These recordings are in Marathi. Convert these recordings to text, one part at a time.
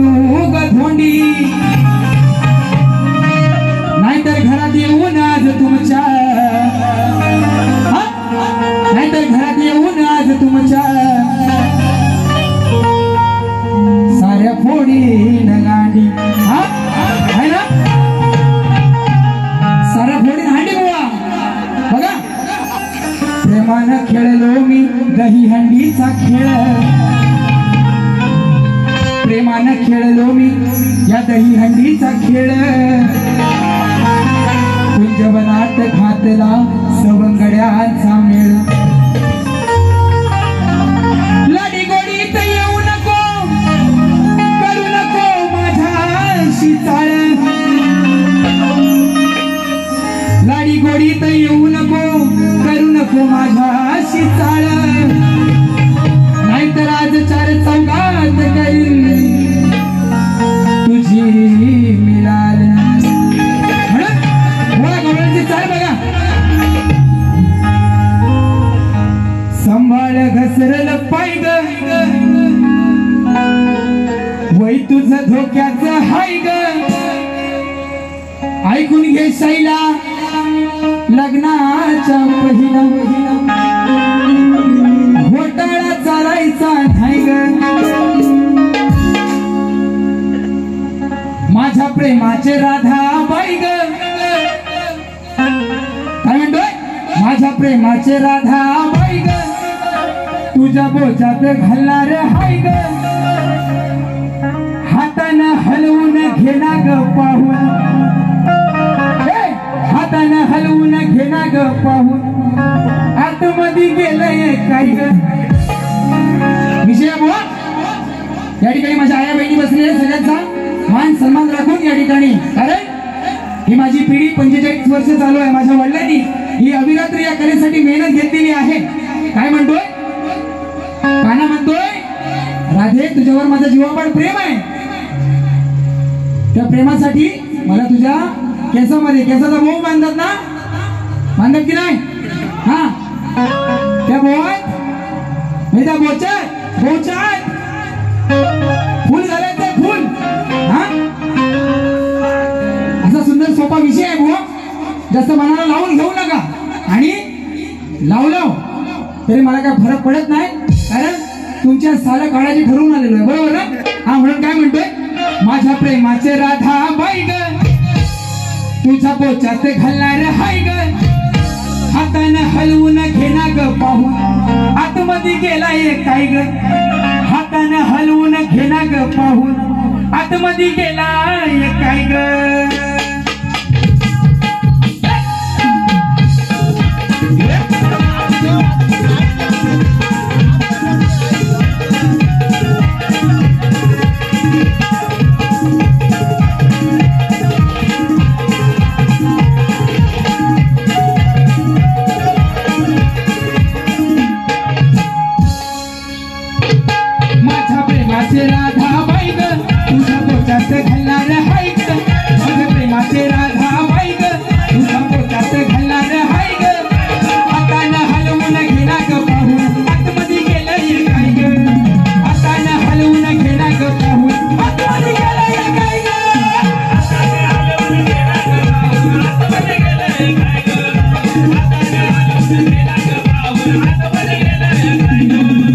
करू ग धोंडी नाहीतर घरात येऊन आज तुमच्या नाहीतर घरात येऊन आज तुमच्या साऱ्या फोडी गांडी है ना साऱ्या फोडी हांडी बुवा बघा प्रेमानं खेळलो मी दही हंडीचा खेळ प्रेमानं खेळलो मी या दही हंडीचा खेळ कुंजवनात घातला सवंगड्यांचा मेळ लाडी गोडीत येऊ नको करू नको माझ्याशी चाळ लाडी गोडीत येऊ नको करू नको माझ्याशी चाळ नाहीतर आज चार चौघात करील तुझी मिळाल चाल बघा संभाळ घसरल पाय ग वय तुझं धोक्याचं हाय ग ऐकून घे शैला लग्नाच्या पहिला घोटाळा चालायचा नाही ग माझ्या प्रेमाचे राधा बाई ग काय म्हणतोय माझ्या प्रेमाचे राधा बाई ग तुझ्या बोचात घालणार हाय ग हातानं हलवून घेना ग पाहून हातानं हलवून घेना ग पाहून आतमध्ये गेलंय काही ग विषय बुवा या ठिकाणी माझ्या आया बहिणी बसलेल्या सगळ्यांचा मान सन्मान राखून या ठिकाणी कारण ही माझी पिढी 45 वर्ष चालू आहे माझ्या वडिलांनी ही अभिरात्री या कलेसाठी मेहनत घेतलेली आहे काय म्हणतोय काना म्हणतोय राधे तुझ्यावर माझा जीवापाड प्रेम आहे त्या प्रेमासाठी मला तुझ्या केसामध्ये केसाचा बोव बांधतात ना बांधतात की नाही हा त्या बोवात मी त्या बोचात फुल घालायचं फुल हा असा सुंदर सोपा विषय आहे बुवा जास्त मनाला लावून घेऊ नका आणि लावलं तरी मला काय फरक पडत नाही कारण तुमच्या साऱ्या काळाची ठरवून आलेलो आहे बरोबर ना हा म्हणून काय म्हणतोय माझ्या प्रेमाचे राधा बाई ग तुझ्या बोचात घालणार हाय ग हातानं हलवून घेना ग पाहून आतमध्ये गेलाय काय ग हातानं हलवून घेना ग पाहून आतमध्ये गेलाय काय ग राधा बाई ग तुझ्या बोचात घालणार हाय ग माझ्या प्रेमाचे राधा बाई ग तुझ्या बोचात घालणार हाय ग हातानं हलवून घेना ग पाहून आतमध्ये गेलंय काय ग हातानं हलवून घेना ग पाहून आतमध्ये गेलंय काय ग हातानं हलवून घेना ग पाहून आतमध्ये गेलंय काय ग हातानं हलवून घेना ग पाहून आतमध्ये गेलंय काय ग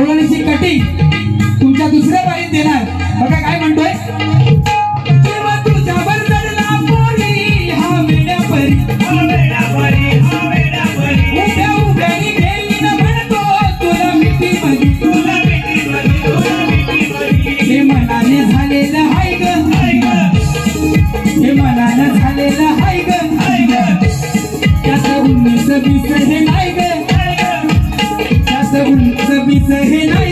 कवळणीची कटिंग तुमच्या दुसऱ्या बारीत देणार. बघा काय म्हणतोय, तेव्हा तुझ्यावर चढला पोरी हा वेड्या परी, उभ्या उभ्यानी गेली न म्हणतो तुला मिठी मधी, हे मनाने झालेलं हाय ग, हे मनानं झालेलं हाय ग, त्याचं 19-20 हे नाही ग, त्याचं 19-20 हे नाही.